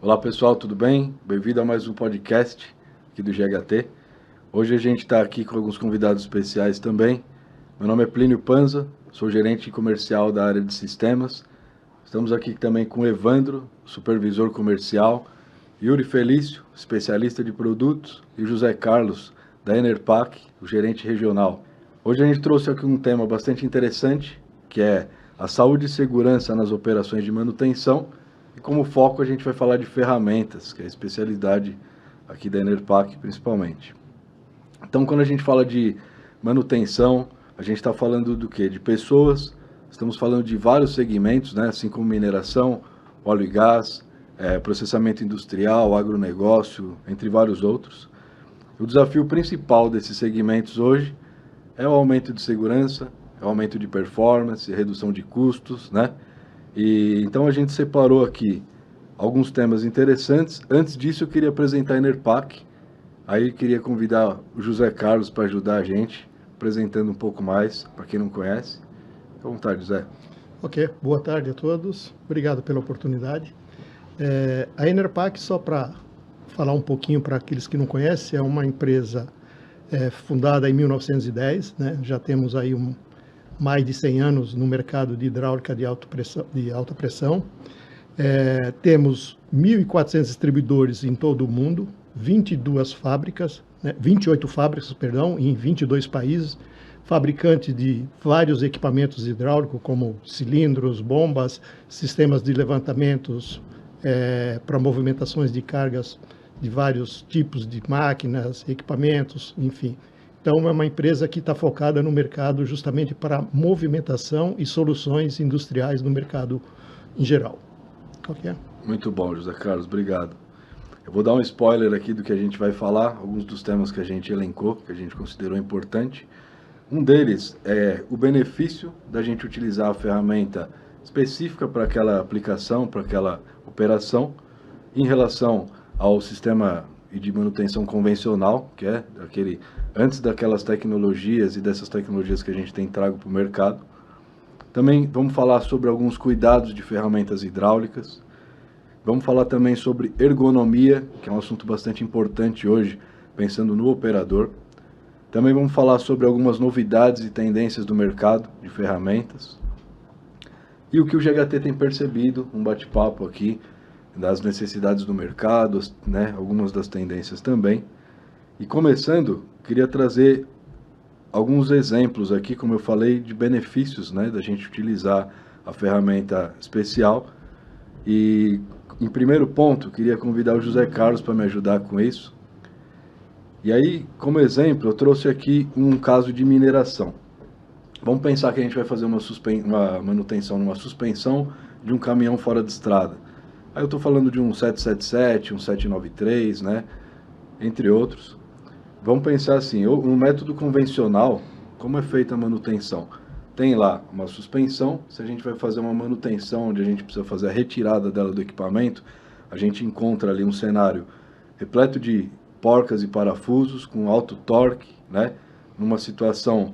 Olá pessoal, tudo bem? Bem-vindo a mais um podcast aqui do GHT. Hoje a gente está aqui com alguns convidados especiais também. Meu nome é Plínio Panza, sou gerente comercial da área de sistemas. Estamos aqui também com Evandro, supervisor comercial, Yuri Felício, especialista de produtos, e José Carlos, da Enerpac, o gerente regional. Hoje a gente trouxe aqui um tema bastante interessante, que é a saúde e segurança nas operações de manutenção. E como foco a gente vai falar de ferramentas, que é a especialidade aqui da Enerpac principalmente. Então quando a gente fala de manutenção, a gente está falando do quê? De pessoas, estamos falando de vários segmentos, né? Assim como mineração, óleo e gás, processamento industrial, agronegócio, entre vários outros. O desafio principal desses segmentos hoje é o aumento de segurança, é o aumento de performance, redução de custos, né? E então a gente separou aqui alguns temas interessantes. Antes disso eu queria apresentar a Enerpac. Aí queria convidar o José Carlos para ajudar a gente, apresentando um pouco mais, para quem não conhece. Fique à vontade, José. Ok, boa tarde a todos. Obrigado pela oportunidade. A Enerpac, só para falar um pouquinho para aqueles que não conhecem, é uma empresa fundada em 1910, né? Já temos aí mais de 100 anos no mercado de hidráulica de alta pressão. Temos 1.400 distribuidores em todo o mundo, 28 fábricas, em 22 países, fabricantes de vários equipamentos hidráulicos, como cilindros, bombas, sistemas de levantamentos para movimentações de cargas de vários tipos de máquinas, equipamentos, enfim. Então, é uma empresa que está focada no mercado justamente para movimentação e soluções industriais no mercado em geral. Okay? Muito bom, José Carlos, obrigado. Eu vou dar um spoiler aqui do que a gente vai falar, alguns dos temas que a gente elencou, que a gente considerou importante. Um deles é o benefício da gente utilizar a ferramenta específica para aquela aplicação, para aquela operação, em relação ao sistema de manutenção convencional, que é aquele antes daquelas tecnologias e dessas tecnologias que a gente tem trago para o mercado. Também vamos falar sobre alguns cuidados de ferramentas hidráulicas. Vamos falar também sobre ergonomia, que é um assunto bastante importante hoje, pensando no operador. Também vamos falar sobre algumas novidades e tendências do mercado de ferramentas. E o que o GHT tem percebido, um bate-papo aqui, das necessidades do mercado, né, algumas das tendências também. E começando, queria trazer alguns exemplos aqui, como eu falei, de benefícios, né, da gente utilizar a ferramenta especial. E em primeiro ponto, queria convidar o José Carlos para me ajudar com isso. E aí, como exemplo, eu trouxe aqui um caso de mineração. Vamos pensar que a gente vai fazer uma manutenção numa suspensão de um caminhão fora de estrada. Aí eu estou falando de um 777, um 793, né? Entre outros. Vamos pensar assim, um método convencional, como é feita a manutenção? Tem lá uma suspensão, se a gente vai fazer uma manutenção onde a gente precisa fazer a retirada dela do equipamento, a gente encontra ali um cenário repleto de porcas e parafusos, com alto torque, né? Numa situação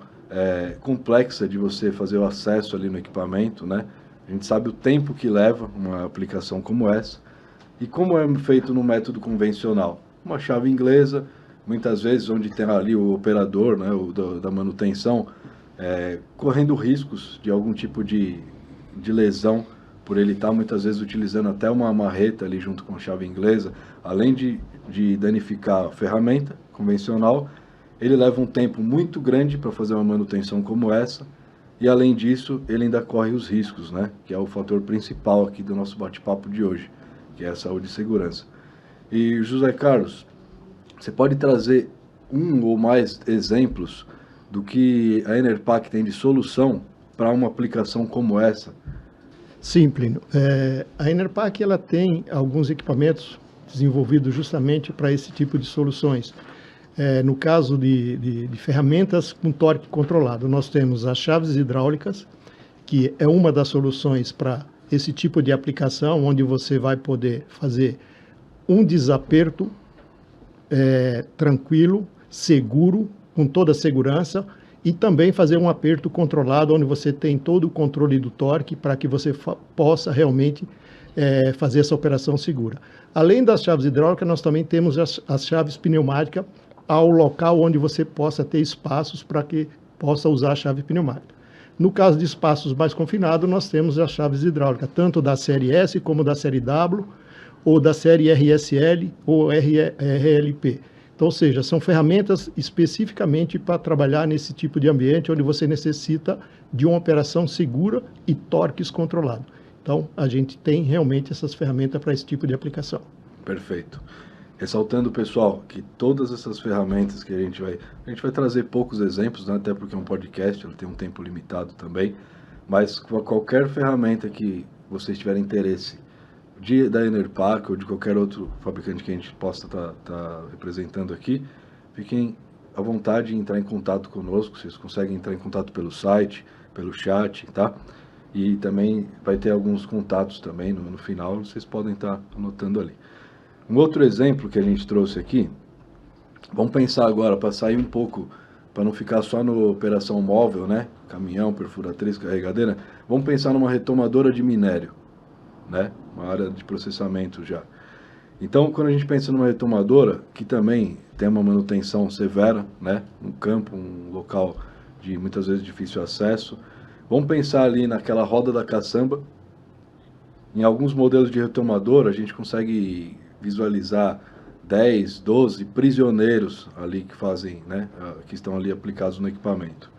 complexa de você fazer o acesso ali no equipamento, né? A gente sabe o tempo que leva uma aplicação como essa. E como é feito no método convencional? Uma chave inglesa, muitas vezes onde tem ali o operador, né, da manutenção, correndo riscos de algum tipo de lesão, por ele estar muitas vezes utilizando até uma marreta ali junto com a chave inglesa, além de danificar a ferramenta convencional, ele leva um tempo muito grande para fazer uma manutenção como essa. E além disso, ele ainda corre os riscos, né? Que é o fator principal aqui do nosso bate-papo de hoje, que é a saúde e segurança. E José Carlos, você pode trazer um ou mais exemplos do que a Enerpac tem de solução para uma aplicação como essa? Sim, Plínio. A Enerpac ela tem alguns equipamentos desenvolvidos justamente para esse tipo de soluções. No caso de ferramentas com torque controlado, nós temos as chaves hidráulicas, que é uma das soluções para esse tipo de aplicação, onde você vai poder fazer um desaperto tranquilo, seguro, com toda a segurança, e também fazer um aperto controlado, onde você tem todo o controle do torque, para que você possa realmente fazer essa operação segura. Além das chaves hidráulicas, nós também temos as chaves pneumáticas ao local onde você possa ter espaços para que possa usar a chave pneumática. No caso de espaços mais confinados, nós temos as chaves hidráulicas, tanto da série S como da série W, ou da série RSL ou RLP. Então, ou seja, são ferramentas especificamente para trabalhar nesse tipo de ambiente onde você necessita de uma operação segura e torques controlado. Então, a gente tem realmente essas ferramentas para esse tipo de aplicação. Perfeito. Ressaltando, pessoal, que todas essas ferramentas que a gente vai trazer poucos exemplos, né, até porque é um podcast, ele tem um tempo limitado também, mas qualquer ferramenta que vocês tiverem interesse da Enerpac ou de qualquer outro fabricante que a gente possa estar representando aqui, fiquem à vontade em entrar em contato conosco. Vocês conseguem entrar em contato pelo site, pelo chat, tá? E também vai ter alguns contatos também no final, vocês podem estar anotando ali. Um outro exemplo que a gente trouxe aqui, vamos pensar agora, para sair um pouco, para não ficar só na operação móvel, né? Caminhão, perfuratriz, carregadeira, vamos pensar numa retomadora de minério, né? Uma área de processamento já. Então, quando a gente pensa numa retomadora, que também tem uma manutenção severa, né? Um campo, um local de muitas vezes difícil acesso, vamos pensar ali naquela roda da caçamba. Em alguns modelos de retomadora, a gente consegue visualizar 10, 12 prisioneiros ali que fazem, né, que estão ali aplicados no equipamento.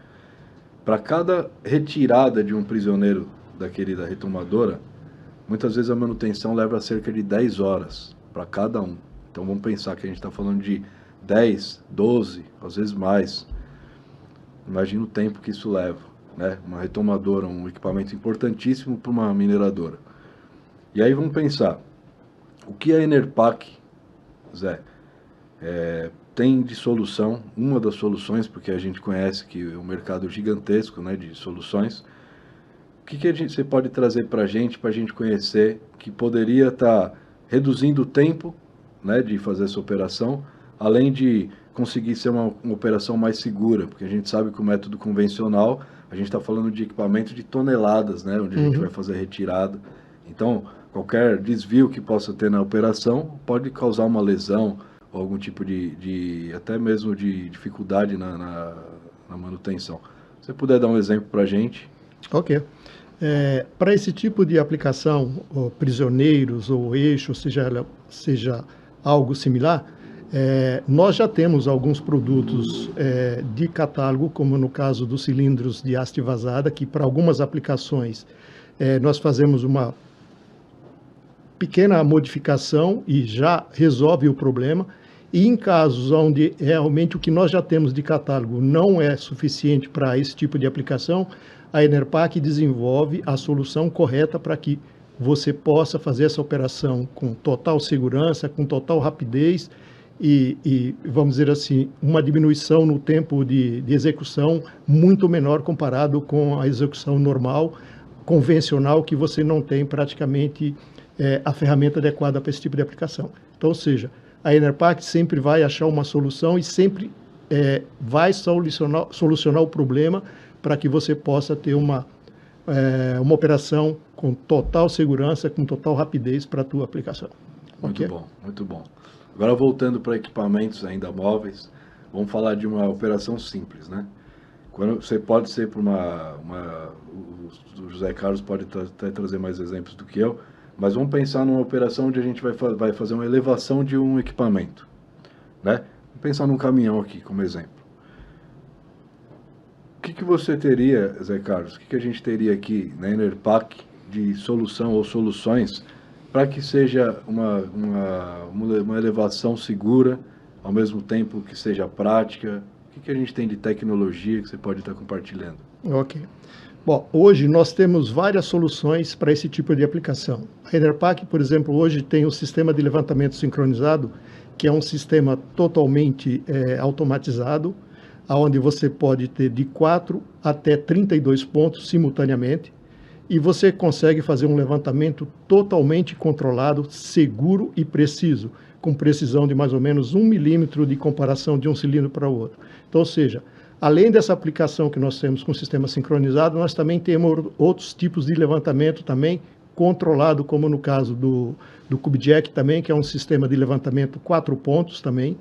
Para cada retirada de um prisioneiro daquele da retomadora, muitas vezes a manutenção leva cerca de 10 horas para cada um. Então vamos pensar que a gente está falando de 10, 12, às vezes mais. Imagina o tempo que isso leva, né? Uma retomadora, um equipamento importantíssimo para uma mineradora. E aí vamos pensar, o que a Enerpac, Zé, tem de solução, uma das soluções, porque a gente conhece que é um mercado gigantesco, né, de soluções. O que você pode trazer para a gente conhecer, que poderia estar reduzindo o tempo, né, de fazer essa operação, além de conseguir ser uma operação mais segura, porque a gente sabe que o método convencional, a gente está falando de equipamento de toneladas, né, onde a gente vai fazer a retirada. Então, qualquer desvio que possa ter na operação pode causar uma lesão ou algum tipo até mesmo de dificuldade na manutenção. Se você puder dar um exemplo para a gente. Ok. Para esse tipo de aplicação, ou prisioneiros ou eixo, seja algo similar, nós já temos alguns produtos de catálogo, como no caso dos cilindros de haste vazada, que para algumas aplicações nós fazemos uma pequena modificação e já resolve o problema. E em casos onde realmente o que nós já temos de catálogo não é suficiente para esse tipo de aplicação, a Enerpac desenvolve a solução correta para que você possa fazer essa operação com total segurança, com total rapidez e vamos dizer assim, uma diminuição no tempo de execução muito menor comparado com a execução normal, convencional, que você não tem praticamente a ferramenta adequada para esse tipo de aplicação. Então, ou seja, a Enerpac sempre vai achar uma solução e sempre vai solucionar o problema para que você possa ter uma operação com total segurança, com total rapidez para a tua aplicação. Muito bom, muito bom. Agora voltando para equipamentos ainda móveis, vamos falar de uma operação simples, né? Quando você pode ser para o José Carlos pode até trazer mais exemplos do que eu, mas vamos pensar numa operação onde a gente vai fazer uma elevação de um equipamento, né? Vamos pensar num caminhão aqui, como exemplo. O que você teria, Zé Carlos, o que a gente teria aqui na Enerpac de solução ou soluções para que seja uma elevação segura, ao mesmo tempo que seja prática? O que a gente tem de tecnologia que você pode estar compartilhando? Ok. Bom, hoje nós temos várias soluções para esse tipo de aplicação. A Enerpac, por exemplo, hoje tem o sistema de levantamento sincronizado, que é um sistema totalmente automatizado, onde você pode ter de 4 até 32 pontos simultaneamente, e você consegue fazer um levantamento totalmente controlado, seguro e preciso, com precisão de mais ou menos 1 milímetro de comparação de um cilindro para o outro. Então, ou seja, além dessa aplicação que nós temos com o sistema sincronizado, nós também temos outros tipos de levantamento também controlado, como no caso do CubeJack também, que é um sistema de levantamento 4 pontos também.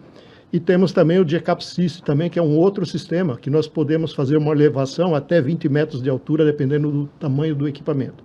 E temos também o Jack-Up System também, que é um outro sistema, que nós podemos fazer uma elevação até 20 metros de altura, dependendo do tamanho do equipamento.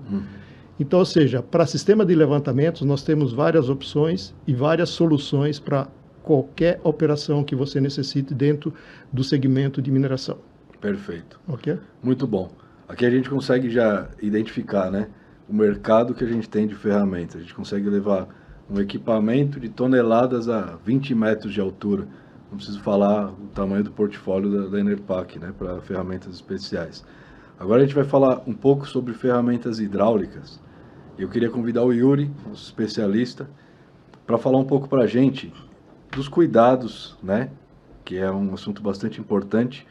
Então, ou seja, para sistema de levantamentos, nós temos várias opções e várias soluções para qualquer operação que você necessite dentro do segmento de mineração. Perfeito. Ok? Muito bom. Aqui a gente consegue já identificar, né, o mercado que a gente tem de ferramentas. A gente consegue levar um equipamento de toneladas a 20 metros de altura. Não preciso falar o tamanho do portfólio da Enerpac, né, para ferramentas especiais. Agora a gente vai falar um pouco sobre ferramentas hidráulicas. Eu queria convidar o Yuri, nosso especialista, para falar um pouco para a gente dos cuidados, né, que é um assunto bastante importante.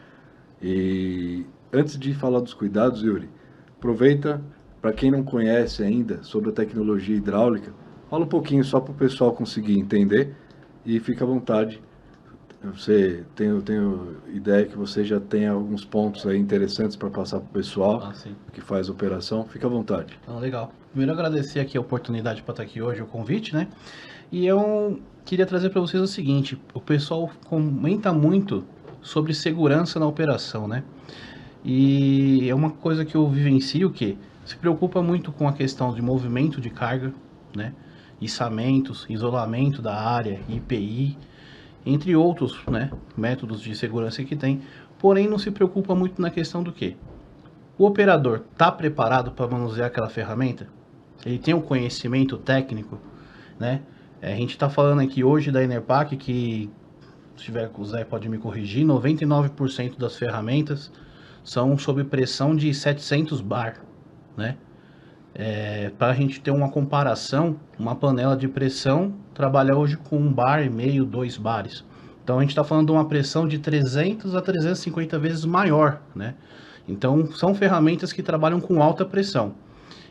E antes de falar dos cuidados, Yuri, aproveita, para quem não conhece ainda sobre a tecnologia hidráulica, fala um pouquinho só para o pessoal conseguir entender e fica à vontade. Eu tenho ideia que você já tem alguns pontos aí interessantes para passar para o pessoal que faz a operação. Fica à vontade. Legal. Primeiro agradecer aqui a oportunidade para estar aqui hoje, o convite, né? E eu queria trazer para vocês o seguinte, o pessoal comenta muito sobre segurança na operação, né? E é uma coisa que eu vivencio que se preocupa muito com a questão de movimento de carga, né? Içamentos, isolamento da área, IPI, entre outros, né, métodos de segurança que tem, porém não se preocupa muito na questão do quê? O operador está preparado para manusear aquela ferramenta? Ele tem um conhecimento técnico, né? A gente está falando aqui hoje da Enerpac, que, se tiver o Zé pode me corrigir, 99% das ferramentas são sob pressão de 700 bar, né? Para a gente ter uma comparação, uma panela de pressão trabalha hoje com 1,5 bar, 2 bares. Então a gente está falando de uma pressão de 300 a 350 vezes maior, né? Então são ferramentas que trabalham com alta pressão.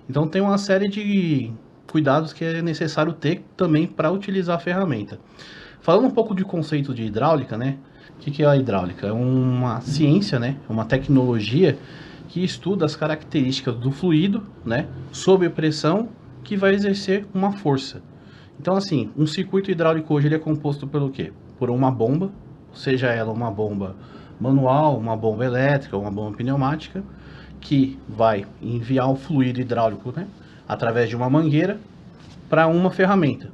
Então tem uma série de cuidados que é necessário ter também para utilizar a ferramenta. Falando um pouco de conceito de hidráulica, né? O que é a hidráulica? É uma ciência, né? Uma tecnologia que estuda as características do fluido, né, sob pressão, que vai exercer uma força. Então, assim, um circuito hidráulico hoje ele é composto pelo quê? Por uma bomba, seja ela uma bomba manual, uma bomba elétrica, uma bomba pneumática, que vai enviar o fluido hidráulico, né, através de uma mangueira para uma ferramenta.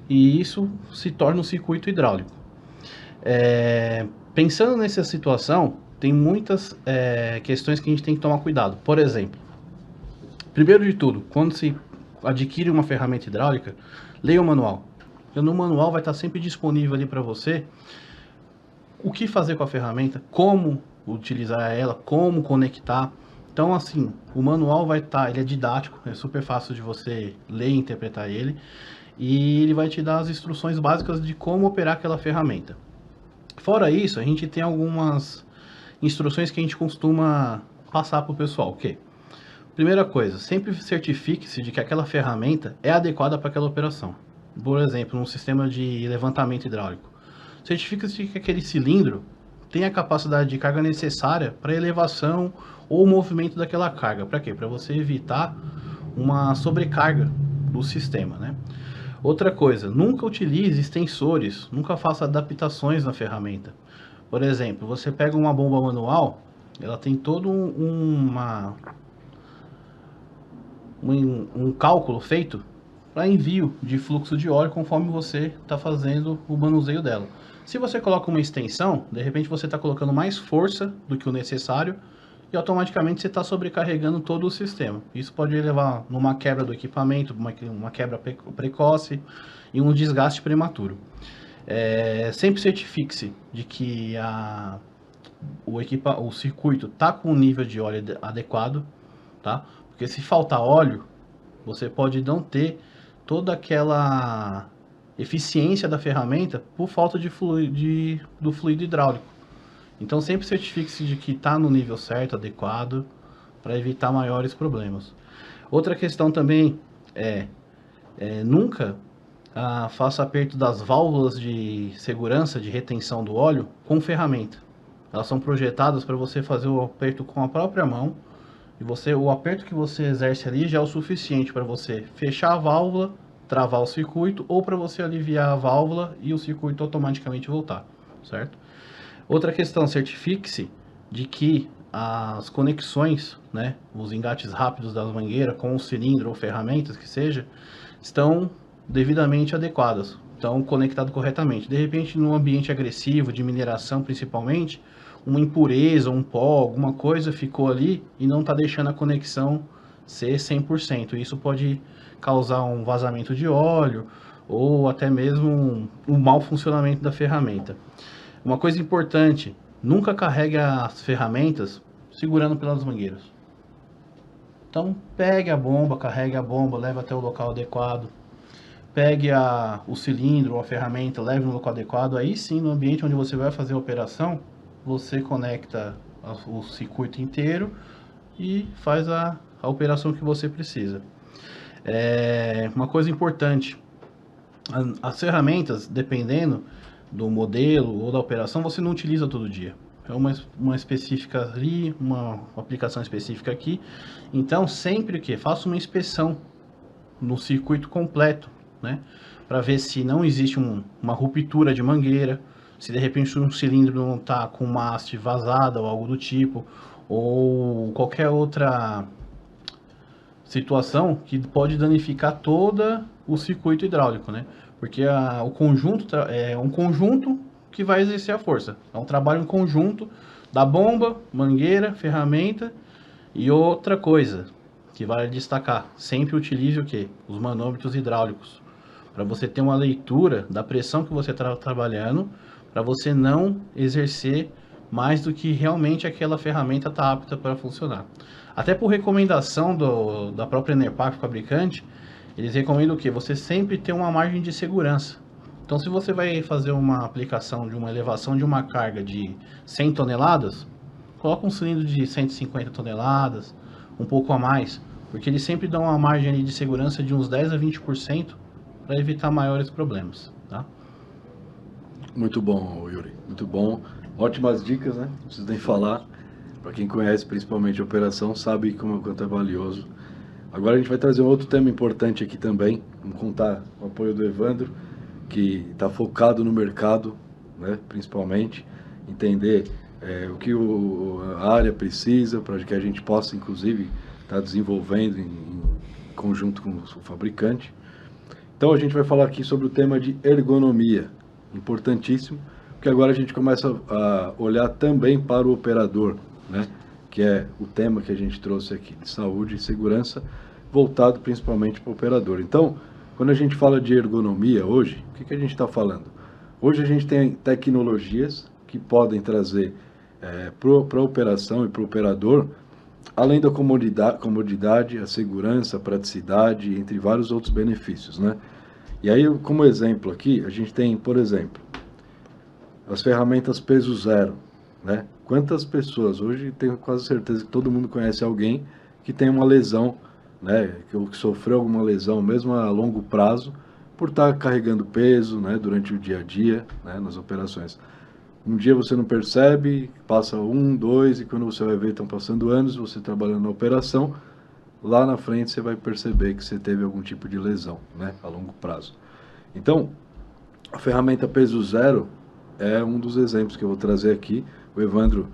E isso se torna um circuito hidráulico. Pensando nessa situação, tem muitas questões que a gente tem que tomar cuidado. Por exemplo, primeiro de tudo, quando se adquire uma ferramenta hidráulica, leia o manual. No manual vai estar sempre disponível ali para você o que fazer com a ferramenta, como utilizar ela, como conectar. Então, assim, o manual vai estar, ele é didático, é super fácil de você ler e interpretar ele, e ele vai te dar as instruções básicas de como operar aquela ferramenta. Fora isso, a gente tem algumas instruções que a gente costuma passar para o pessoal. O quê? Primeira coisa, sempre certifique-se de que aquela ferramenta é adequada para aquela operação. Por exemplo, num sistema de levantamento hidráulico. Certifique-se de que aquele cilindro tem a capacidade de carga necessária para elevação ou movimento daquela carga. Para quê? Para você evitar uma sobrecarga do sistema, né? Outra coisa, nunca utilize extensores, nunca faça adaptações na ferramenta. Por exemplo, você pega uma bomba manual, ela tem todo um cálculo feito para envio de fluxo de óleo conforme você está fazendo o manuseio dela. Se você coloca uma extensão, de repente você está colocando mais força do que o necessário e automaticamente você está sobrecarregando todo o sistema. Isso pode levar numa quebra do equipamento, uma quebra precoce e um desgaste prematuro. Sempre certifique-se de que o circuito está com o nível de óleo adequado, tá? Porque se faltar óleo, você pode não ter toda aquela eficiência da ferramenta por falta do fluido hidráulico. Então sempre certifique-se de que está no nível certo, adequado, para evitar maiores problemas. Outra questão também nunca faça aperto das válvulas de segurança, de retenção do óleo, com ferramenta. Elas são projetadas para você fazer o aperto com a própria mão, E o aperto que você exerce ali já é o suficiente para você fechar a válvula, travar o circuito, ou para você aliviar a válvula e o circuito automaticamente voltar, certo? Outra questão, certifique-se de que as conexões, né, os engates rápidos das mangueiras com o cilindro ou ferramentas que seja, estão devidamente adequadas, estão conectadas corretamente. De repente, num ambiente agressivo, de mineração principalmente, uma impureza, um pó, alguma coisa ficou ali e não está deixando a conexão ser 100%. Isso pode causar um vazamento de óleo ou até mesmo um mau funcionamento da ferramenta. Uma coisa importante, nunca carregue as ferramentas segurando pelas mangueiras. Então, pegue a bomba, carregue a bomba, leve até o local adequado. Pegue o cilindro ou a ferramenta, leve no local adequado. Aí sim, no ambiente onde você vai fazer a operação, você conecta o circuito inteiro e faz a operação que você precisa. Uma coisa importante, as ferramentas, dependendo do modelo ou da operação, você não utiliza todo dia. É uma específica ali, uma aplicação específica aqui. Então, sempre que faça uma inspeção no circuito completo, né, para ver se não existe uma ruptura de mangueira, se de repente um cilindro não está com uma haste vazada ou algo do tipo, ou qualquer outra situação que pode danificar todo o circuito hidráulico, né? Porque o conjunto é um conjunto que vai exercer a força. É um trabalho em conjunto da bomba, mangueira, ferramenta. E outra coisa que vale destacar, sempre utilize o quê? Os manômetros hidráulicos, para você ter uma leitura da pressão que você está trabalhando, para você não exercer mais do que realmente aquela ferramenta está apta para funcionar. Até por recomendação da própria Enerpac, fabricante, eles recomendam o quê? Você sempre ter uma margem de segurança. Então, se você vai fazer uma aplicação de uma elevação de uma carga de 100 toneladas, coloca um cilindro de 150 toneladas, um pouco a mais, porque eles sempre dão uma margem de segurança de uns 10 a 20% para evitar maiores problemas, tá? Muito bom, Yuri, muito bom. Ótimas dicas, né? Não preciso nem falar. Para quem conhece principalmente a operação, sabe quanto é valioso. Agora a gente vai trazer um outro tema importante aqui também. Vamos contar com o apoio do Evandro, que está focado no mercado, né? Principalmente, entender o que a área precisa para que a gente possa, inclusive, estar desenvolvendo em conjunto com o fabricante. Então a gente vai falar aqui sobre o tema de ergonomia, importantíssimo, porque agora a gente começa a olhar também para o operador, né? Que é o tema que a gente trouxe aqui, de saúde e segurança, voltado principalmente para o operador. Então, quando a gente fala de ergonomia hoje, o que a gente está falando? Hoje a gente tem tecnologias que podem trazer para a operação e para o operador, além da comodidade, a segurança, a praticidade, entre vários outros benefícios, né? E aí, como exemplo aqui, a gente tem, por exemplo, as ferramentas peso zero, né? Quantas pessoas, hoje tenho quase certeza que todo mundo conhece alguém que tem uma lesão, né? Que sofreu alguma lesão, mesmo a longo prazo, por estar carregando peso, né? Durante o dia a dia, né? Nas operações. Um dia você não percebe, passa 1, 2, e quando você vai ver, estão passando anos, você trabalhando na operação, lá na frente você vai perceber que você teve algum tipo de lesão, né, a longo prazo. Então, a ferramenta peso zero é um dos exemplos que eu vou trazer aqui. O Evandro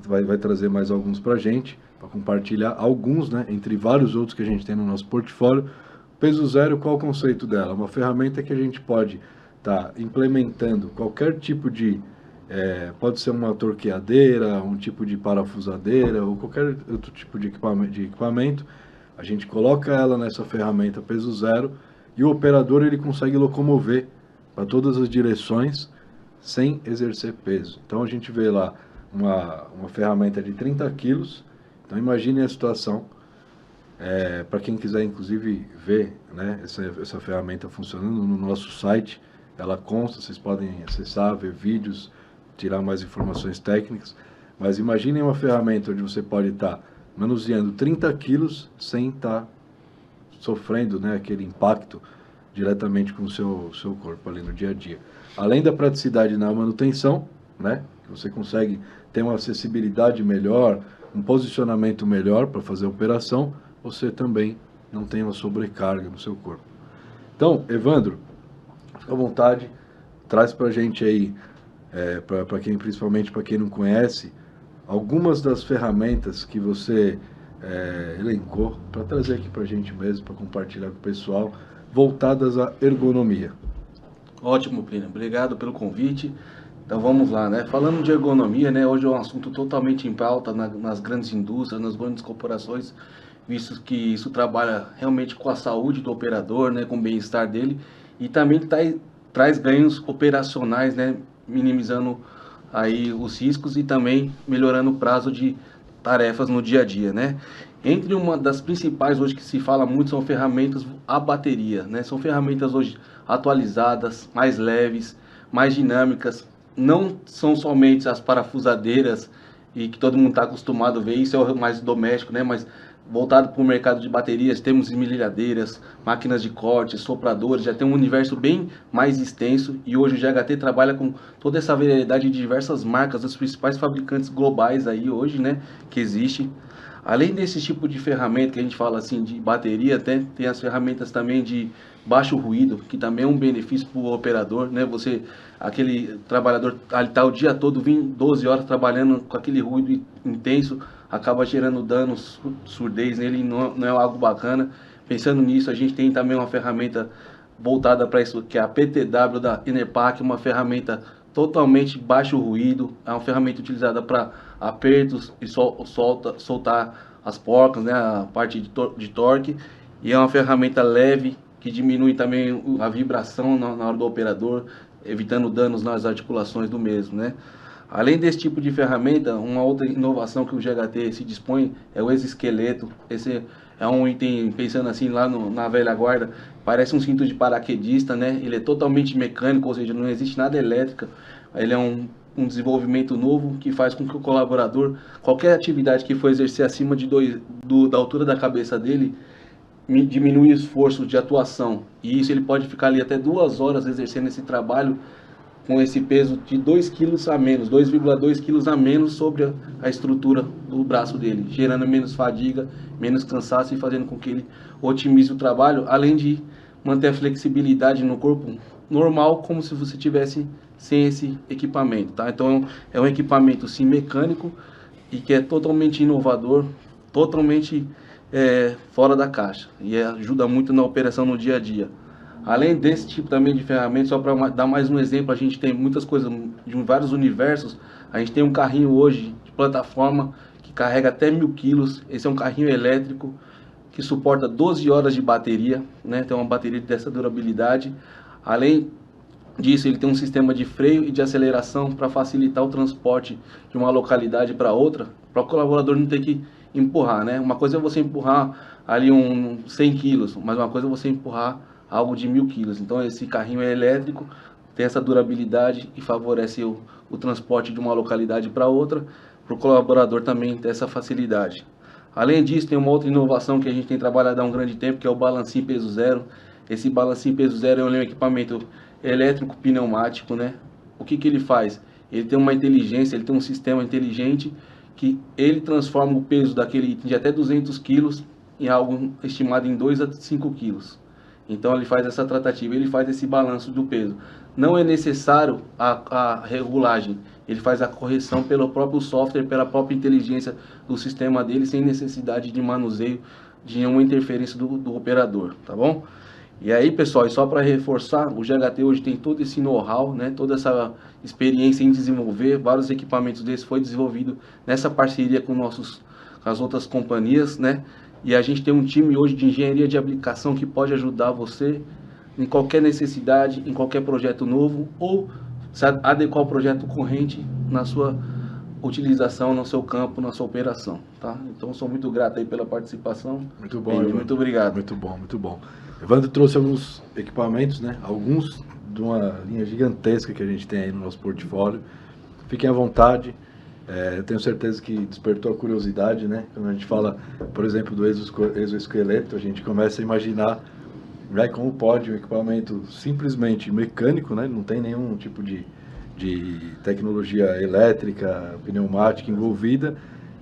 vai trazer mais alguns para a gente, para compartilhar alguns, né, entre vários outros que a gente tem no nosso portfólio. Peso zero, qual o conceito dela? Uma ferramenta que a gente pode estar implementando qualquer tipo de pode ser uma torqueadeira, um tipo de parafusadeira ou qualquer outro tipo de equipamento. A gente coloca ela nessa ferramenta peso zero e o operador ele consegue locomover para todas as direções sem exercer peso. Então a gente vê lá uma ferramenta de 30 quilos. Então imagine a situação, para quem quiser inclusive ver, né, essa ferramenta funcionando no nosso site, ela consta, vocês podem acessar, ver vídeos, tirar mais informações técnicas, mas imaginem uma ferramenta onde você pode estar manuseando 30 quilos sem estar sofrendo, né, aquele impacto diretamente com o seu corpo ali no dia a dia. Além da praticidade na manutenção, né, que você consegue ter uma acessibilidade melhor, um posicionamento melhor para fazer a operação, você também não tem uma sobrecarga no seu corpo. Então, Evandro, fica à vontade, traz para a gente aí, para quem, principalmente para quem não conhece, algumas das ferramentas que você elencou, para trazer aqui para a gente mesmo, para compartilhar com o pessoal, voltadas à ergonomia. Ótimo, Plínio. Obrigado pelo convite. Então vamos lá, né? Falando de ergonomia, né? Hoje é um assunto totalmente em pauta nas grandes indústrias, nas grandes corporações, visto que isso trabalha realmente com a saúde do operador, né? Com o bem-estar dele e também traz ganhos operacionais, né? Minimizando aí os riscos e também melhorando o prazo de tarefas no dia a dia, né? Entre uma das principais hoje que se fala muito são ferramentas a bateria, né? São ferramentas hoje atualizadas, mais leves, mais dinâmicas, não são somente as parafusadeiras e que todo mundo está acostumado a ver, isso é o mais doméstico, né? Mas voltado para o mercado de baterias, temos esmerilhadeiras, máquinas de corte, sopradores, já tem um universo bem mais extenso e hoje o GHT trabalha com toda essa variedade de diversas marcas, dos principais fabricantes globais aí hoje, né? Que existe. Além desse tipo de ferramenta que a gente fala assim de bateria, tem as ferramentas também de baixo ruído, que também é um benefício para o operador, né? Você, aquele trabalhador está o dia todo, 12 horas trabalhando com aquele ruído intenso, acaba gerando danos, surdez nele, não é algo bacana. Pensando nisso, a gente tem também uma ferramenta voltada para isso, que é a PTW da Enerpac, uma ferramenta totalmente baixo ruído, é uma ferramenta utilizada para apertos e soltar as porcas, né, a parte de torque, e é uma ferramenta leve que diminui também a vibração na hora do operador, evitando danos nas articulações do mesmo, né. Além desse tipo de ferramenta, uma outra inovação que o GHT se dispõe é o exoesqueleto. Esse é um item, pensando assim, lá na velha guarda, parece um cinto de paraquedista, né? Ele é totalmente mecânico, ou seja, não existe nada elétrica. Ele é um desenvolvimento novo que faz com que o colaborador, qualquer atividade que for exercer acima da altura da cabeça dele, diminui o esforço de atuação. E isso ele pode ficar ali até 2 horas exercendo esse trabalho com esse peso de 2 kg a menos, 2,2 kg a menos sobre a estrutura do braço dele, gerando menos fadiga, menos cansaço e fazendo com que ele otimize o trabalho, além de manter a flexibilidade no corpo normal, como se você tivesse sem esse equipamento, tá? Então é um equipamento sim mecânico e que é totalmente inovador, totalmente fora da caixa e ajuda muito na operação no dia a dia. Além desse tipo também de ferramenta, só para dar mais um exemplo, a gente tem muitas coisas de vários universos. A gente tem um carrinho hoje de plataforma que carrega até 1000 quilos. Esse é um carrinho elétrico que suporta 12 horas de bateria, né? Tem uma bateria dessa durabilidade. Além disso, ele tem um sistema de freio e de aceleração para facilitar o transporte de uma localidade para outra, para o colaborador não ter que empurrar, né? Uma coisa é você empurrar ali 100 quilos, mas uma coisa é você empurrar algo de 1000 quilos. Então esse carrinho é elétrico, tem essa durabilidade e favorece o transporte de uma localidade para outra, para o colaborador também ter essa facilidade. Além disso, tem uma outra inovação que a gente tem trabalhado há um grande tempo, que é o balancinho peso zero. Esse balancinho peso zero é um equipamento elétrico pneumático, né? O que ele faz? Ele tem uma inteligência, ele tem um sistema inteligente que ele transforma o peso daquele item de até 200 quilos em algo estimado em 2 a 5 quilos. Então ele faz essa tratativa, ele faz esse balanço do peso. Não é necessário a regulagem, ele faz a correção pelo próprio software, pela própria inteligência do sistema dele, sem necessidade de manuseio, de nenhuma interferência do operador, tá bom? E aí, pessoal, e só para reforçar, o GHT hoje tem todo esse know-how, né, toda essa experiência em desenvolver, vários equipamentos desses foi desenvolvido nessa parceria com as outras companhias, né? E a gente tem um time hoje de engenharia de aplicação que pode ajudar você em qualquer necessidade, em qualquer projeto novo ou adequar o projeto corrente na sua utilização, no seu campo, na sua operação, tá? Então, sou muito grato aí pela participação. Muito bom, Evandro. Muito obrigado. Muito bom, muito bom. Evandro trouxe alguns equipamentos, né? Alguns de uma linha gigantesca que a gente tem aí no nosso portfólio. Fiquem à vontade. Eu tenho certeza que despertou a curiosidade, né? Quando a gente fala, por exemplo, do exoesqueleto, a gente começa a imaginar, né, como pode um equipamento simplesmente mecânico, né? Não tem nenhum tipo de tecnologia elétrica, pneumática envolvida,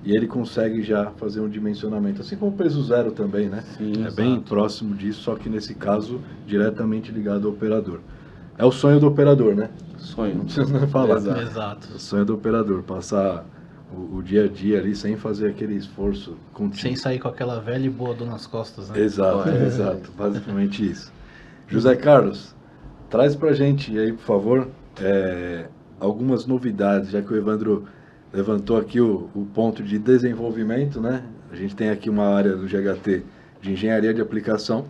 e ele consegue já fazer um dimensionamento, assim como o peso zero também, né? Sim, é exato. bem próximo disso, só que nesse caso diretamente ligado ao operador. É o sonho do operador, né? Sonho. Não precisa nem falar. Exato. O sonho do operador, passar o dia a dia ali sem fazer aquele esforço contínuo. Sem sair com aquela velha e boa dor nas costas, né? Exato, exato, basicamente isso. José Carlos, traz pra gente aí, por favor, algumas novidades, já que o Evandro levantou aqui o ponto de desenvolvimento, né? A gente tem aqui uma área do GHT de engenharia de aplicação,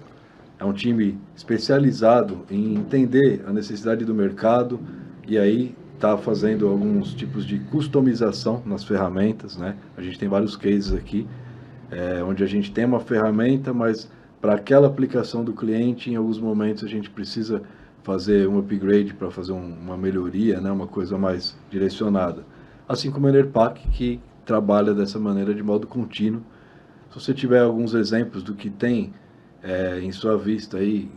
é um time especializado em entender a necessidade do mercado e aí está fazendo alguns tipos de customização nas ferramentas, né? A gente tem vários cases aqui, onde a gente tem uma ferramenta, mas para aquela aplicação do cliente, em alguns momentos a gente precisa fazer um upgrade para fazer uma melhoria, né? Uma coisa mais direcionada. Assim como a Enerpac, que trabalha dessa maneira de modo contínuo. Se você tiver alguns exemplos do que tem em sua vista aí,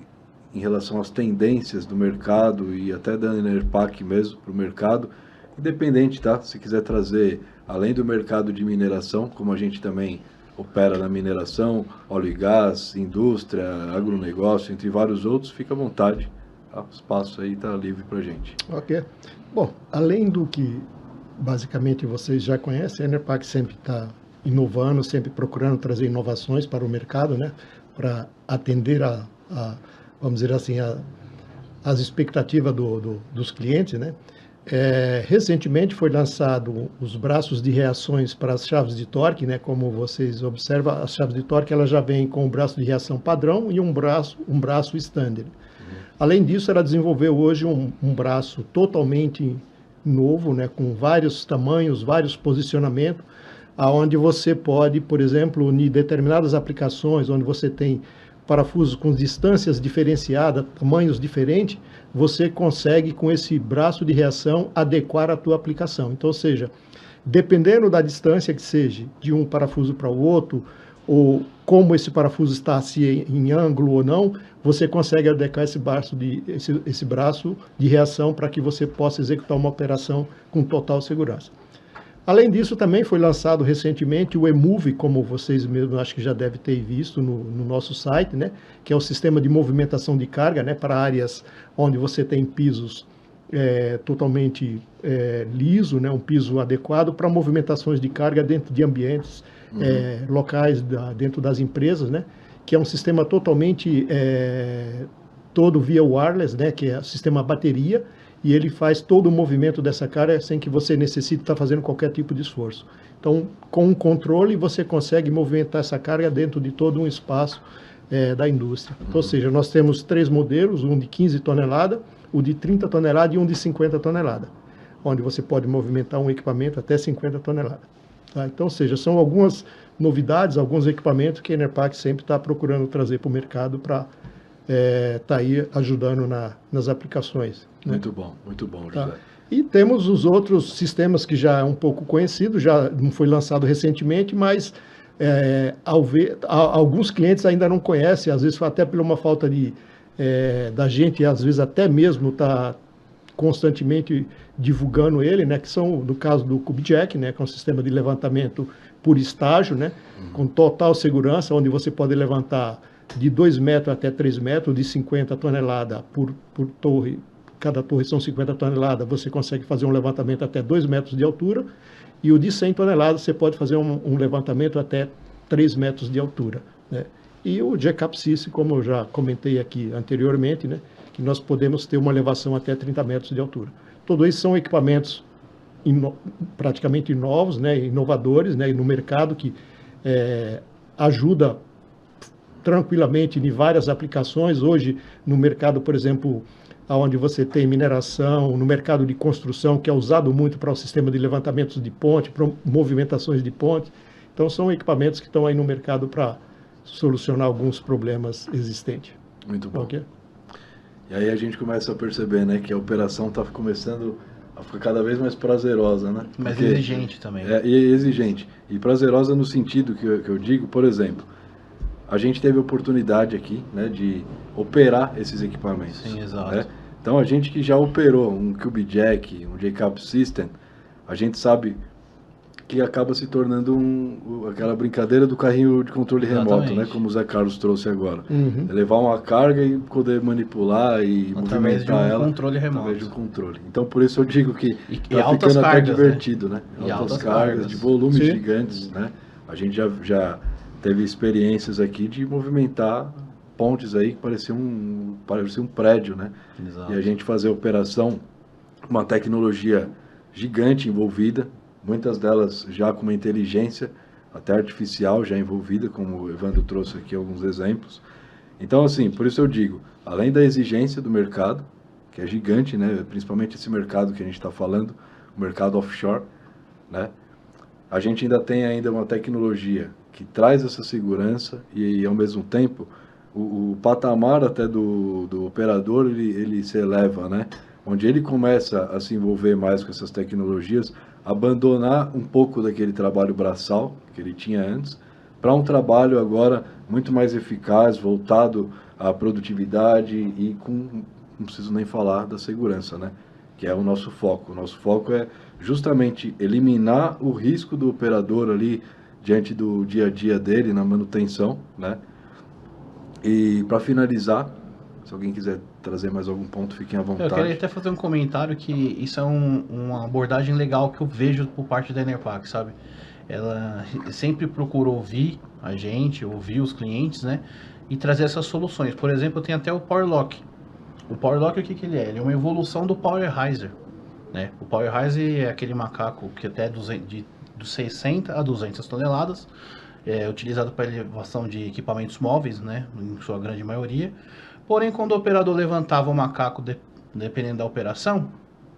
em relação às tendências do mercado e até da Enerpac mesmo para o mercado, independente, tá? Se quiser trazer, além do mercado de mineração, como a gente também opera na mineração, óleo e gás, indústria, agronegócio, entre vários outros, fica à vontade. Tá? O espaço aí está livre para a gente. Ok. Bom, além do que basicamente vocês já conhecem, a Enerpac sempre está inovando, sempre procurando trazer inovações para o mercado, né? Para atender vamos dizer assim, as expectativas dos clientes, né? Recentemente foi lançado os braços de reações para as chaves de torque, né? Como vocês observam, as chaves de torque ela já vem com o braço de reação padrão e um braço standard. Além disso, ela desenvolveu hoje um braço totalmente novo, né? Com vários tamanhos, vários posicionamentos, aonde você pode, por exemplo, em determinadas aplicações, onde você tem parafusos com distâncias diferenciadas, tamanhos diferentes, você consegue, com esse braço de reação, adequar a tua aplicação. Então, ou seja, dependendo da distância que seja de um parafuso para o outro, ou como esse parafuso está se em ângulo ou não, você consegue adequar esse braço de reação para que você possa executar uma operação com total segurança. Além disso, também foi lançado recentemente o eMove, como vocês mesmos acho que já devem ter visto no nosso site, né? Que é o sistema de movimentação de carga, né? Para áreas onde você tem pisos totalmente liso, né? Um piso adequado para movimentações de carga dentro de ambientes locais, dentro das empresas, né? Que é um sistema totalmente todo via wireless, né? Que é o sistema bateria, e ele faz todo o movimento dessa carga sem que você necessite estar fazendo qualquer tipo de esforço. Então, com um controle, você consegue movimentar essa carga dentro de todo um espaço da indústria. Então, ou seja, nós temos 3 modelos, um de 15 toneladas, o de 30 toneladas e um de 50 toneladas, onde você pode movimentar um equipamento até 50 toneladas. Tá? Então, ou seja, são algumas novidades, alguns equipamentos que a Enerpac sempre está procurando trazer para o mercado para tá aí ajudando nas aplicações. Né? Muito bom, José. Tá. E temos os outros sistemas que já é um pouco conhecido, já não foi lançado recentemente, mas alguns clientes ainda não conhecem, às vezes até por uma falta da gente, às vezes até mesmo está constantemente divulgando ele, né, que são, no caso do CubeJack, né, que é um sistema de levantamento por estágio, né, com total segurança, onde você pode levantar de 2 metros até 3 metros, de 50 toneladas por torre, cada torre são 50 toneladas, você consegue fazer um levantamento até 2 metros de altura, e o de 100 toneladas você pode fazer um levantamento até 3 metros de altura. Né? E o Jacapsys, como eu já comentei aqui anteriormente, né, que nós podemos ter uma elevação até 30 metros de altura. Todos esses são equipamentos praticamente novos, né, inovadores, né, no mercado, que ajuda tranquilamente em várias aplicações. Hoje, no mercado, por exemplo, onde você tem mineração, no mercado de construção, que é usado muito para o sistema de levantamentos de ponte, para movimentações de ponte. Então, são equipamentos que estão aí no mercado para solucionar alguns problemas existentes. Muito bom. Okay? E aí a gente começa a perceber, né, que a operação está começando a ficar cada vez mais prazerosa, né? Mais exigente também. E exigente. E prazerosa no sentido que eu digo, por exemplo, a gente teve a oportunidade aqui, né, de operar esses equipamentos. Sim, exato. Né? Então, a gente que já operou um CubeJack, um Jacap System, a gente sabe que acaba se tornando aquela brincadeira do carrinho de controle remoto, Exatamente. né? Como o Zé Carlos trouxe agora. Uhum. É levar uma carga e poder manipular e Através de movimentar um ela controle remoto. através de um controle. Então, por isso eu digo que E tá altas ficando até cargas, né? divertido, né? E Altas altas cargas, cargas. de volumes Sim. gigantes, né? A gente já teve experiências aqui de movimentar pontes aí que parecia um prédio, né? Exato. E a gente fazer operação, uma tecnologia gigante envolvida, muitas delas já com uma inteligência até artificial já envolvida, como o Evandro trouxe aqui alguns exemplos. Então, assim, por isso eu digo, além da exigência do mercado, que é gigante, né? Principalmente esse mercado que a gente está falando, o mercado offshore, né? A gente ainda tem ainda uma tecnologia que traz essa segurança e ao mesmo tempo, o patamar até do operador, ele se eleva, né? Onde ele começa a se envolver mais com essas tecnologias, abandonar um pouco daquele trabalho braçal que ele tinha antes, para um trabalho agora muito mais eficaz, voltado à produtividade e não preciso nem falar da segurança, né? Que é o nosso foco. O nosso foco é justamente eliminar o risco do operador ali diante do dia a dia dele na manutenção, né? E para finalizar, se alguém quiser trazer mais algum ponto, fiquem à Eu vontade. queria até fazer um comentário que isso é uma abordagem legal que eu vejo por parte da Enerpac, sabe? Ela sempre procura ouvir a gente, ouvir os clientes, né? E trazer essas soluções. Por exemplo, eu tenho até o Powerlock. O Powerlock, o que que ele é? Ele é uma evolução do Powerriser, né? O Powerriser é aquele macaco que até de 60 a 200 toneladas, é utilizado para elevação de equipamentos móveis, né? Em sua grande maioria. Porém, quando o operador levantava o macaco, dependendo da operação,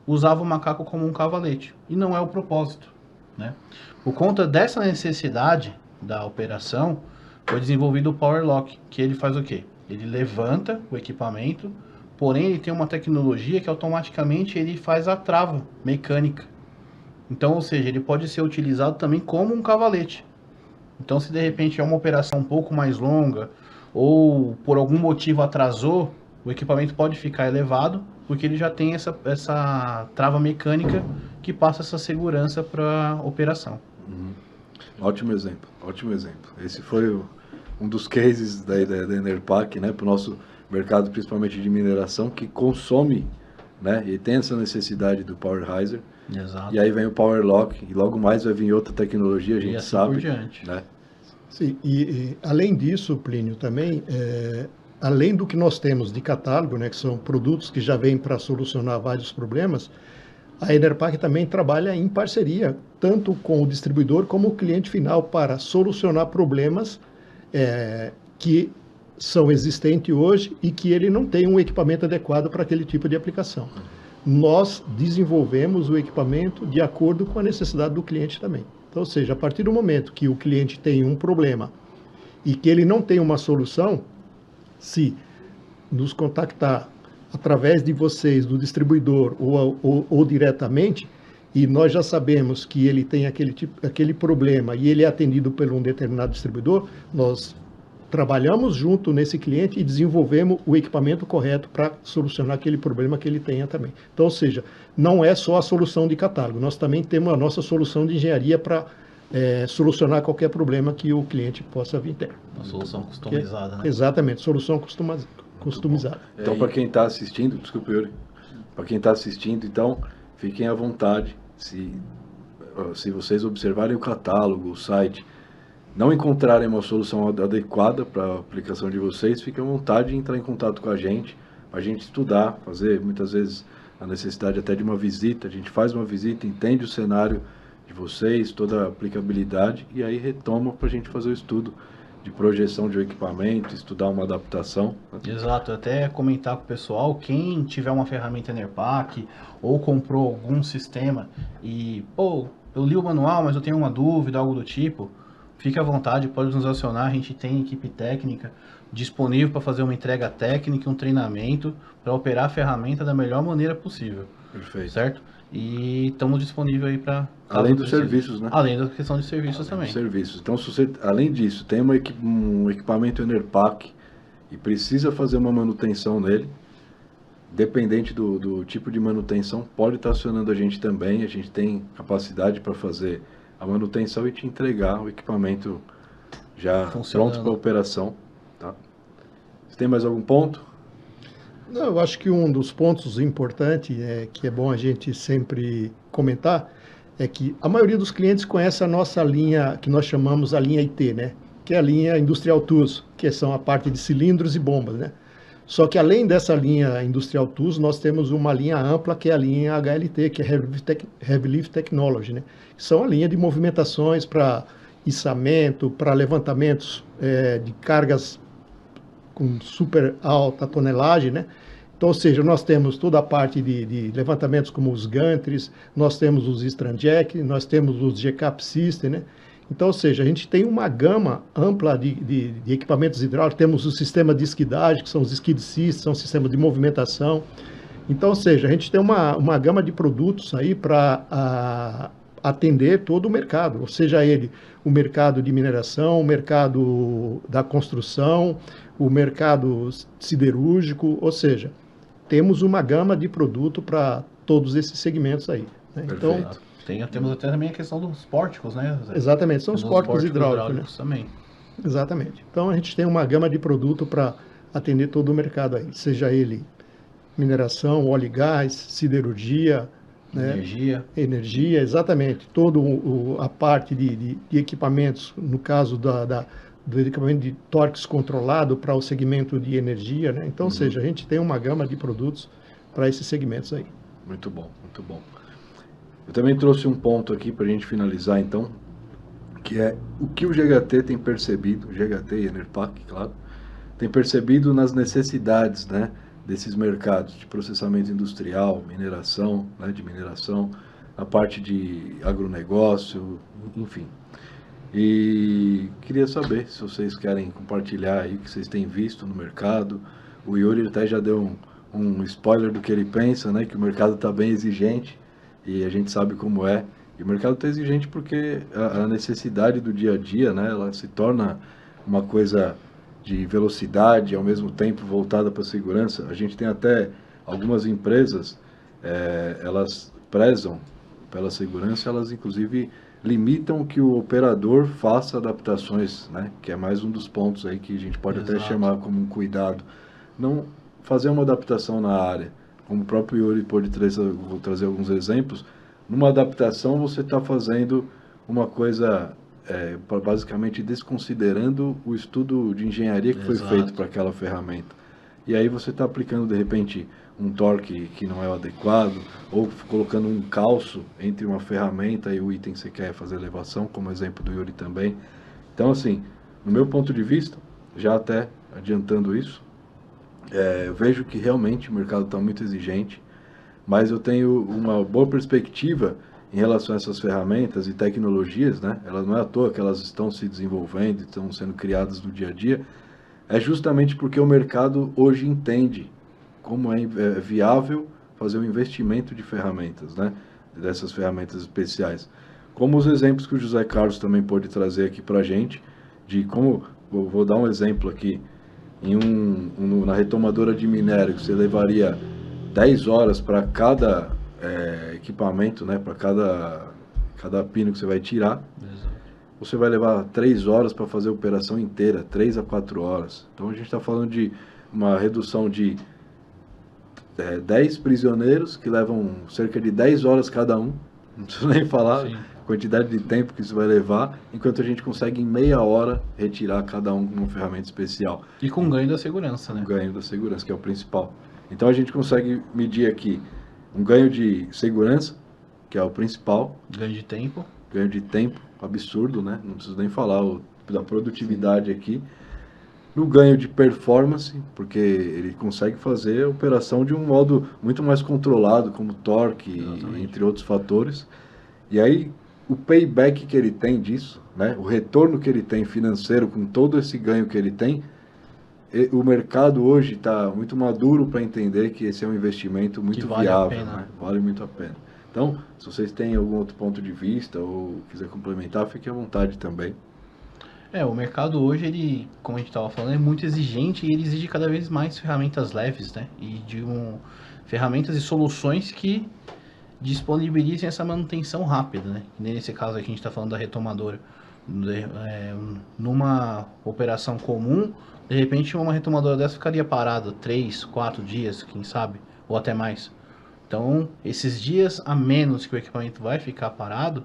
usava o macaco como um cavalete. E não é o propósito, né? Por conta dessa necessidade da operação, foi desenvolvido o Powerlock, que ele faz o quê? Ele levanta o equipamento, porém ele tem uma tecnologia que automaticamente ele faz a trava mecânica. Então, ou seja, ele pode ser utilizado também como um cavalete. Então, se de repente é uma operação um pouco mais longa, ou por algum motivo atrasou, o equipamento pode ficar elevado, porque ele já tem essa trava mecânica que passa essa segurança para a operação. Ótimo exemplo, ótimo exemplo. Esse foi um dos cases da Enerpac, né, para o nosso mercado, principalmente de mineração, que consome, né, e tem essa necessidade do Powerriser. Exato. E aí vem o Powerlock, e logo mais vai vir outra tecnologia, a gente assim sabe. por diante. Né? Sim, e além disso, Plínio, também, além do que nós temos de catálogo, né, que são produtos que já vêm para solucionar vários problemas, a Enerpac também trabalha em parceria, tanto com o distribuidor como o cliente final, para solucionar problemas que são existentes hoje e que ele não tem um equipamento adequado para aquele tipo de aplicação. Nós desenvolvemos o equipamento de acordo com a necessidade do cliente também. Então, ou seja, a partir do momento que o cliente tem um problema e que ele não tem uma solução, se nos contactar através de vocês, do distribuidor ou diretamente, e nós já sabemos que ele tem aquele problema e ele é atendido por um determinado distribuidor, nós trabalhamos junto nesse cliente e desenvolvemos o equipamento correto para solucionar aquele problema que ele tenha também. Então, ou seja, não é só a solução de catálogo, nós também temos a nossa solução de engenharia para solucionar qualquer problema que o cliente possa vir ter. Uma solução customizada, né? Exatamente, solução customizada. Então, para quem está assistindo, desculpe, Yuri, para quem está assistindo, então, fiquem à vontade. Se vocês observarem o catálogo, o site, não encontrarem uma solução adequada para a aplicação de vocês, fiquem à vontade de entrar em contato com a gente estudar, fazer muitas vezes a necessidade até de uma visita. A gente faz uma visita, entende o cenário de vocês, toda a aplicabilidade, e aí retoma para a gente fazer o estudo de projeção de um equipamento, estudar uma adaptação. Exato, até comentar com o pessoal, quem tiver uma ferramenta Enerpac ou comprou algum sistema e, eu li o manual, mas eu tenho uma dúvida, algo do tipo, fique à vontade, pode nos acionar, a gente tem equipe técnica disponível para fazer uma entrega técnica, um treinamento, para operar a ferramenta da melhor maneira possível. Perfeito. Certo? E estamos disponíveis aí para... Além dos serviços, né? Além da questão de serviços também. Serviços. Então, se você, além disso, tem um equipamento Enerpac e precisa fazer uma manutenção nele, dependente do tipo de manutenção, pode estar acionando a gente também. A gente tem capacidade para fazer a manutenção e te entregar o equipamento já Funcionando. pronto para operação. Tá? Você tem mais algum ponto? Não, eu acho que um dos pontos importantes, que é bom a gente sempre comentar, é que a maioria dos clientes conhece a nossa linha, que nós chamamos a linha IT, né? Que é a linha Industrial Tools, que são a parte de cilindros e bombas, né? Só que além dessa linha Industrial Tools, nós temos uma linha ampla, que é a linha HLT, que é Heavy Lift Technology, né? Que são a linha de movimentações para içamento, para levantamentos de cargas com super alta tonelagem, né? Então, ou seja, nós temos toda a parte de levantamentos como os gantries, nós temos os Stranjack, nós temos os G-Cap System, né? Então, ou seja, a gente tem uma gama ampla de equipamentos hidráulicos, temos o sistema de esquidagem, que são os skid systems, são sistemas de movimentação. Então, ou seja, a gente tem uma gama de produtos aí para atender todo o mercado, ou seja, ele, o mercado de mineração, o mercado da construção, o mercado siderúrgico, ou seja, temos uma gama de produto para todos esses segmentos aí, né? Então, Temos até também a questão dos pórticos, né, Zé? exatamente, são os Temos pórticos hidráulicos, né? também. Exatamente. Então a gente tem uma gama de produto para atender todo o mercado aí, seja ele mineração, óleo e gás, siderurgia, né? Energia, exatamente. Toda a parte de equipamentos, no caso do equipamento de torques controlado para o segmento de energia, né? Então, ou seja, a gente tem uma gama de produtos para esses segmentos aí. Muito bom, muito bom. Eu também trouxe um ponto aqui para a gente finalizar, então, que é o que o GHT tem percebido, GHT e Enerpac, claro, tem percebido nas necessidades, né, desses mercados de processamento industrial, mineração, né, de mineração, a parte de agronegócio, enfim. E queria saber se vocês querem compartilhar aí o que vocês têm visto no mercado. O Yuri até já deu um spoiler do que ele pensa, né, que o mercado está bem exigente e a gente sabe como é. E o mercado está exigente porque a necessidade do dia a dia, né, ela se torna uma coisa de velocidade, ao mesmo tempo voltada para a segurança. A gente tem até algumas empresas, elas prezam pela segurança, elas inclusive limitam que o operador faça adaptações, né, que é mais um dos pontos aí que a gente pode até chamar como um cuidado. Não fazer uma adaptação na área, como o próprio Yuri pode trazer, vou trazer alguns exemplos. Numa adaptação você está fazendo uma coisa basicamente desconsiderando o estudo de engenharia que foi feito para aquela ferramenta. E aí você está aplicando de repente um torque que não é o adequado, ou colocando um calço entre uma ferramenta e o item que você quer fazer elevação, como exemplo do Yuri também. Então, assim, no meu ponto de vista, já até adiantando isso, eu vejo que realmente o mercado está muito exigente, mas eu tenho uma boa perspectiva em relação a essas ferramentas e tecnologias, né? Elas não é à toa que elas estão se desenvolvendo, estão sendo criadas no dia a dia, é justamente porque o mercado hoje entende como é viável fazer um investimento de ferramentas, né? Dessas ferramentas especiais. Como os exemplos que o José Carlos também pôde trazer aqui para a gente, de como, vou dar um exemplo aqui, na retomadora de minério, que você levaria 10 horas para cada equipamento, né? Para cada pino que você vai tirar. Exato. Você vai levar 3 horas para fazer a operação inteira, 3 a 4 horas. Então a gente está falando de uma redução de 10 prisioneiros que levam cerca de 10 horas cada um, não preciso nem falar a quantidade de tempo que isso vai levar, enquanto a gente consegue em meia hora retirar cada um com uma ferramenta especial. E com ganho da segurança, né? Um ganho da segurança, que é o principal. Então a gente consegue medir aqui um ganho de segurança, que é o principal. Ganho de tempo. Ganho de tempo, absurdo, né? Não preciso nem falar da produtividade aqui. No ganho de performance, porque ele consegue fazer a operação de um modo muito mais controlado, como torque, entre outros fatores. E aí, o payback que ele tem disso, né? O retorno que ele tem financeiro com todo esse ganho que ele tem, o mercado hoje está muito maduro para entender que esse é um investimento muito viável, né? Vale muito a pena. Então, se vocês têm algum outro ponto de vista ou quiser complementar, fique à vontade também. O mercado hoje, ele, como a gente estava falando, é muito exigente e ele exige cada vez mais ferramentas leves, né? E ferramentas e soluções que disponibilizem essa manutenção rápida, né? Nesse caso aqui a gente está falando da retomadora. Numa operação comum, de repente uma retomadora dessa ficaria parada 3, 4 dias, quem sabe, ou até mais. Então, esses dias a menos que o equipamento vai ficar parado,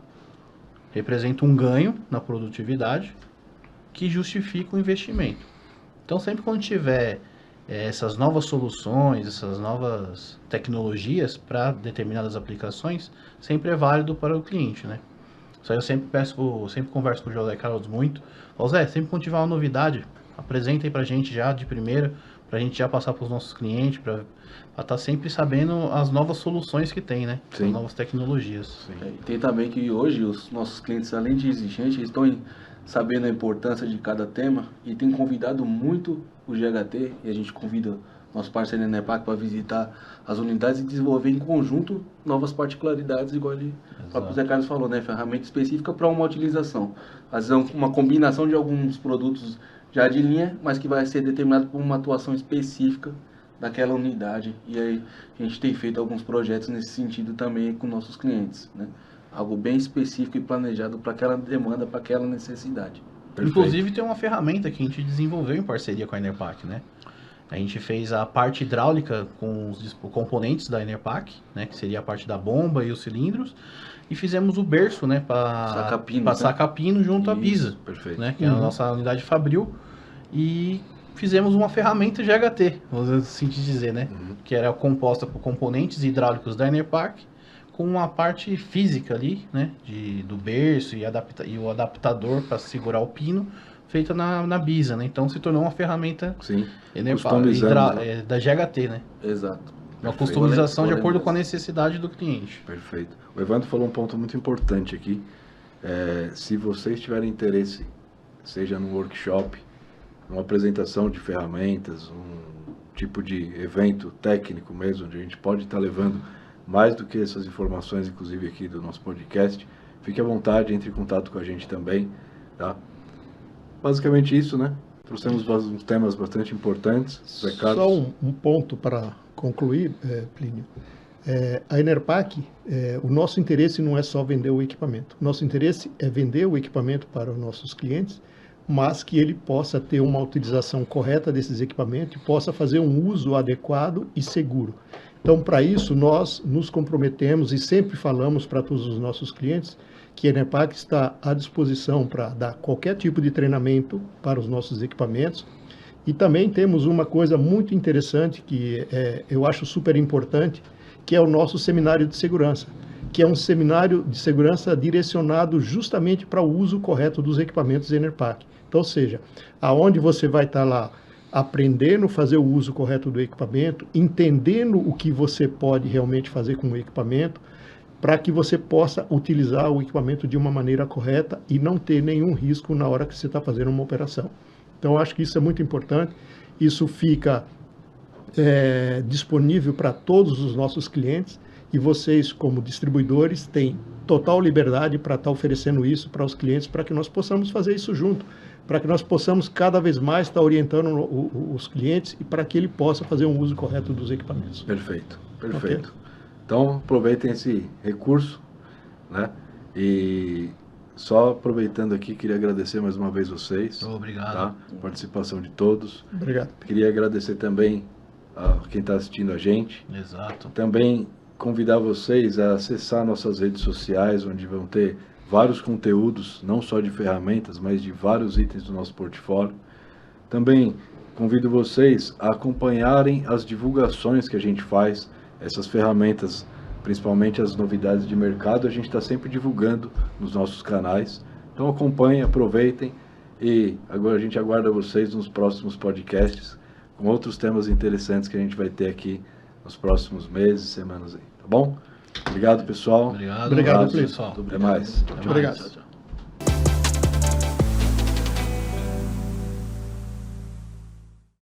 representa um ganho na produtividade que justifica o investimento. Então, sempre quando tiver essas novas soluções, essas novas tecnologias para determinadas aplicações, sempre é válido para o cliente, né? Isso aí eu sempre converso com o José Carlos muito. Ó, Zé, sempre quando tiver uma novidade, apresenta aí pra gente já de primeira, pra gente já passar para os nossos clientes, para estar sempre sabendo as novas soluções que tem, né? Sim. As novas tecnologias. E tem também que hoje os nossos clientes, além de exigentes, eles estão sabendo a importância de cada tema e tem convidado muito o GHT, e a gente convida nosso parceiro Enerpac para visitar as unidades e desenvolver em conjunto novas particularidades, igual o próprio Zé Carlos falou, né? Ferramenta específica para uma utilização. Às vezes uma combinação de alguns produtos já de linha, mas que vai ser determinado por uma atuação específica daquela unidade. E aí a gente tem feito alguns projetos nesse sentido também com nossos clientes, né? Algo bem específico e planejado para aquela demanda, para aquela necessidade. Perfeito. Inclusive tem uma ferramenta que a gente desenvolveu em parceria com a Enerpac, né? A gente fez a parte hidráulica com os componentes da Enerpac, né? Que seria a parte da bomba e os cilindros. E fizemos o berço, né? Para saca-pino junto à Bisa. Perfeito. Né? Que é a nossa unidade fabril. E fizemos uma ferramenta GHT, vamos assim dizer, né? Que era composta por componentes hidráulicos da Enerpac, com uma parte física ali, né? Do berço e o adaptador para segurar o pino, feita na Bisa, né? Então se tornou uma ferramenta da GHT, né? Exato. Uma customização de acordo com a necessidade do cliente. Perfeito. O Evandro falou um ponto muito importante aqui. Se vocês tiverem interesse, seja num workshop, numa apresentação de ferramentas, um tipo de evento técnico mesmo, onde a gente pode estar levando mais do que essas informações, inclusive aqui do nosso podcast, fique à vontade, entre em contato com a gente também, tá? Basicamente isso, né? Trouxemos uns temas bastante importantes. Só um ponto para concluir, Plínio. A Enerpac, o nosso interesse não é só vender o equipamento. O nosso interesse é vender o equipamento para os nossos clientes, mas que ele possa ter uma utilização correta desses equipamentos e possa fazer um uso adequado e seguro. Então, para isso, nós nos comprometemos e sempre falamos para todos os nossos clientes que a Enerpac está à disposição para dar qualquer tipo de treinamento para os nossos equipamentos. E também temos uma coisa muito interessante que eu acho super importante, que é o nosso seminário de segurança, que é um seminário de segurança direcionado justamente para o uso correto dos equipamentos Enerpac. Então, ou seja, aonde você vai estar lá aprendendo a fazer o uso correto do equipamento, entendendo o que você pode realmente fazer com o equipamento, para que você possa utilizar o equipamento de uma maneira correta e não ter nenhum risco na hora que você está fazendo uma operação. Então, eu acho que isso é muito importante. Isso fica disponível para todos os nossos clientes e vocês, como distribuidores, têm total liberdade para estar oferecendo isso para os clientes, para que nós possamos fazer isso junto, para que nós possamos cada vez mais estar orientando os clientes e para que ele possa fazer um uso correto dos equipamentos. Perfeito, perfeito. Okay. Então, aproveitem esse recurso, né? E só aproveitando aqui, queria agradecer mais uma vez vocês. Obrigado. Tá? A participação de todos. Obrigado. Queria agradecer também a quem está assistindo a gente. Exato. Também convidar vocês a acessar nossas redes sociais, onde vão ter vários conteúdos, não só de ferramentas, mas de vários itens do nosso portfólio. Também convido vocês a acompanharem as divulgações que a gente faz, essas ferramentas, principalmente as novidades de mercado, a gente está sempre divulgando nos nossos canais. Então acompanhem, aproveitem e agora a gente aguarda vocês nos próximos podcasts com outros temas interessantes que a gente vai ter aqui nos próximos meses, semanas aí, tá bom? Obrigado, pessoal. Obrigado, Obrigado, pessoal. Até mais. Obrigado.